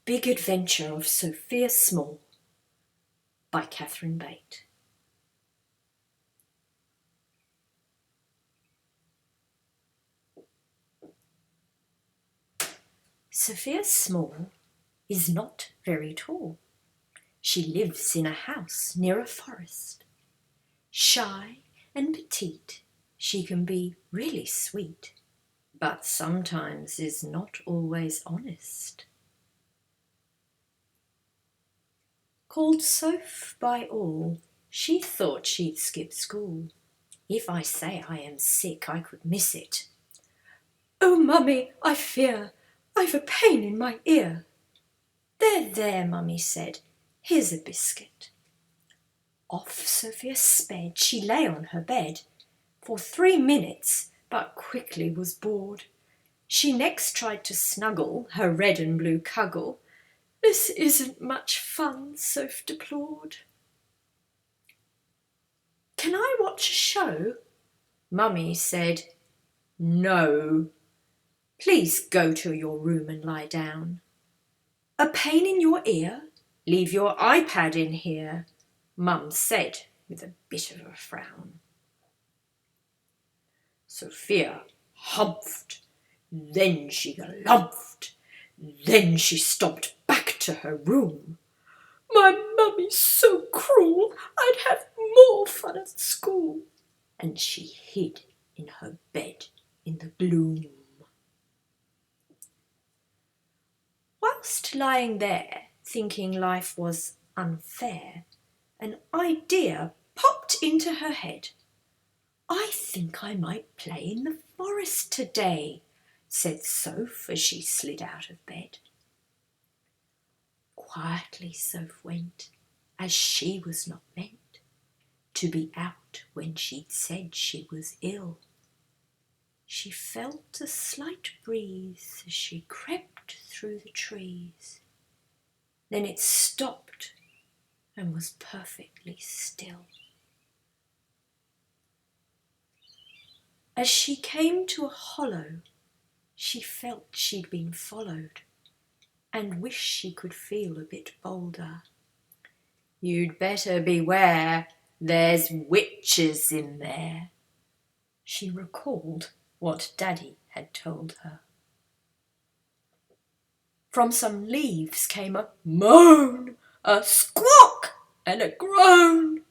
Big Adventure of Sophia Small by Catherine Bate. Sophia Small is not very tall. She lives in a house near a forest. Shy and petite, she can be really sweet, but sometimes is not always honest. Called Soph by all, she thought she'd skip school. If I say I am sick, I could miss it. "Oh, mummy, I fear I've a pain in my ear." There, mummy said, "here's a biscuit." Off Sophia sped, she lay on her bed for 3 minutes, but quickly was bored. She next tried to snuggle her red and blue cuggle. "This isn't much fun," Soph deplored. "Can I watch a show?" Mummy said, "No. Please go to your room and lie down." "A pain in your ear? Leave your iPad in here," Mum said with a bit of a frown. Sophia humphed, then she galumphed, then she stomped back to her room. "My mummy's so cruel, I'd have more fun at school." And she hid in her bed in the gloom. Whilst lying there, thinking life was unfair, an idea popped into her head. "I think I might play in the forest today," said Soph as she slid out of bed. Quietly Soph went, as she was not meant to be out when she'd said she was ill. She felt a slight breeze as she crept through the trees. Then it stopped and was perfectly still. As she came to a hollow, she felt she'd been followed and wished she could feel a bit bolder. "You'd better beware, there's witches in there," she recalled what Daddy had told her. From some leaves came a moan, a squawk and a groan.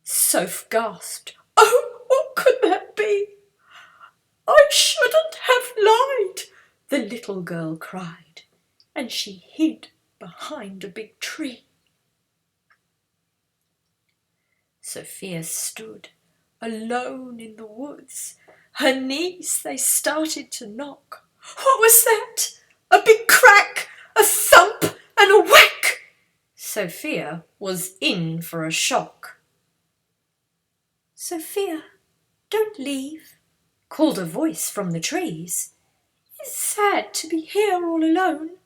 Soph gasped. "Oh, what could that be?" "I shouldn't have lied," the little girl cried, and she hid behind a big tree. Sophia stood alone in the woods. Her knees, they started to knock. What was that? A big crack, a thump and a whack. Sophia was in for a shock. "Sophia, don't leave," called a voice from the trees. "It's sad to be here all alone."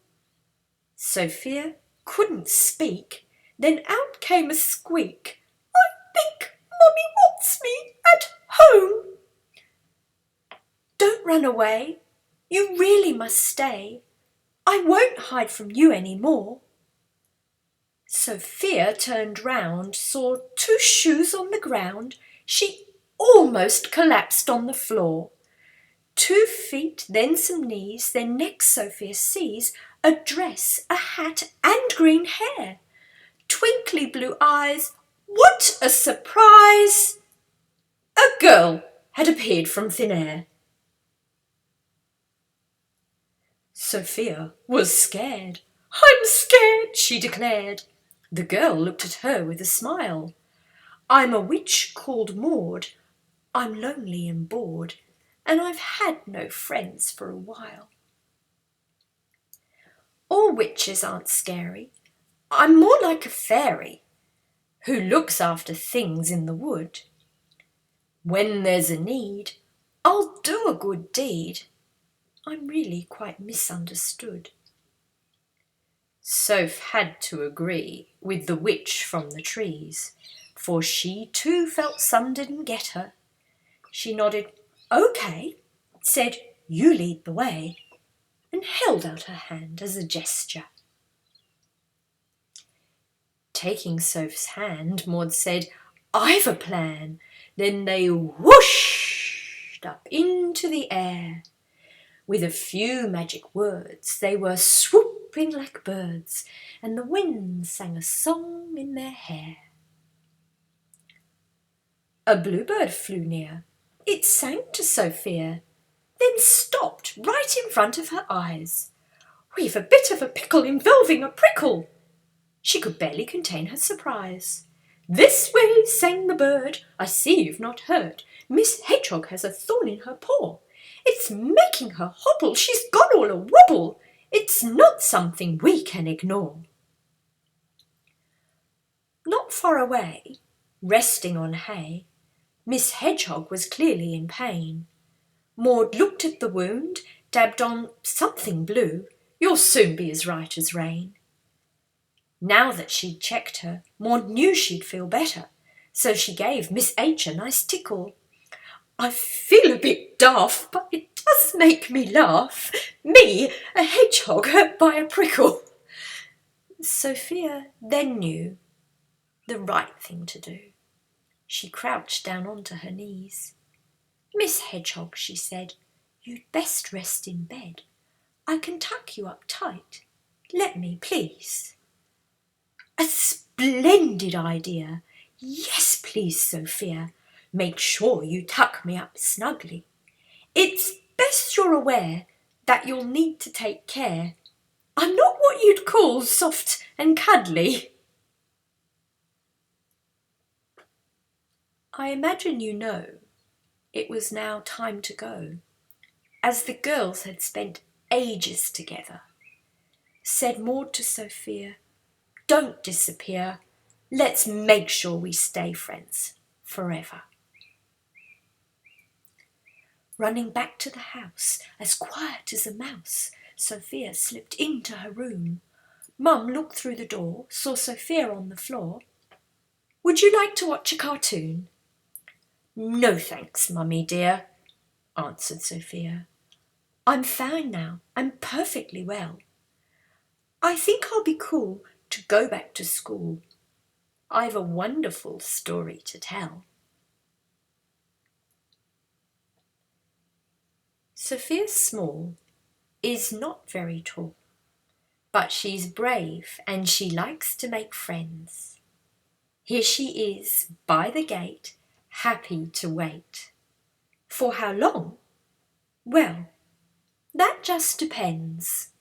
Sophia couldn't speak, then out came a squeak. "I think Mummy wants me at home." "Don't run away. You really must stay. I won't hide from you any more." Sophia turned round, saw 2 shoes on the ground. She almost collapsed on the floor. 2 feet, then some knees, then next Sophia sees a dress, a hat and green hair. Twinkly blue eyes, what a surprise! A girl had appeared from thin air. Sophia was scared. "I'm scared," she declared. The girl looked at her with a smile. "I'm a witch called Maud. I'm lonely and bored, and I've had no friends for a while." "All witches aren't scary. I'm more like a fairy who looks after things in the wood. When there's a need, I'll do a good deed. I'm really quite misunderstood." Soph had to agree with the witch from the trees, for she too felt some didn't get her. She nodded, "OK," said, "You lead the way," and held out her hand as a gesture. taking Soph's hand, Maud said, "I've a plan." Then they whooshed up into the air. With a few magic words, they were swooping like birds, and the wind sang a song in their hair. A bluebird flew near. It sang to Sophia, then stopped right in front of her eyes. "We've a bit of a pickle involving a prickle." She could barely contain her surprise. "This way," sang the bird. "I see you've not heard. Miss Hedgehog has a thorn in her paw. It's making her hobble. She's got all a wobble. It's not something we can ignore." Not far away, resting on hay, Miss Hedgehog was clearly in pain. Maud looked at the wound, dabbed on something blue. "You'll soon be as right as rain." Now that she'd checked her, Maud knew she'd feel better, so she gave Miss H a nice tickle. "I feel a bit daft, but it does make me laugh. Me, a hedgehog hurt by a prickle." Sophia then knew the right thing to do. She crouched down onto her knees. "Miss Hedgehog," she said, "you'd best rest in bed. I can tuck you up tight. Let me, please." "A splendid idea. Yes, please, Sophia. Make sure you tuck me up snugly. It's best you're aware that you'll need to take care. I'm not what you'd call soft and cuddly." I imagine you know it was now time to go, as the girls had spent ages together. Said Maud to Sophia, "Don't disappear. Let's make sure we stay friends forever." Running back to the house, as quiet as a mouse, Sophia slipped into her room. Mum looked through the door, saw Sophia on the floor. "Would you like to watch a cartoon?" "No thanks, Mummy dear," answered Sophia. "I'm fine now. I'm perfectly well. I think I'll be cool to go back to school. I've a wonderful story to tell." Sophia Small is not very tall, but she's brave and she likes to make friends. Here she is by the gate, happy to wait. For how long? Well, that just depends.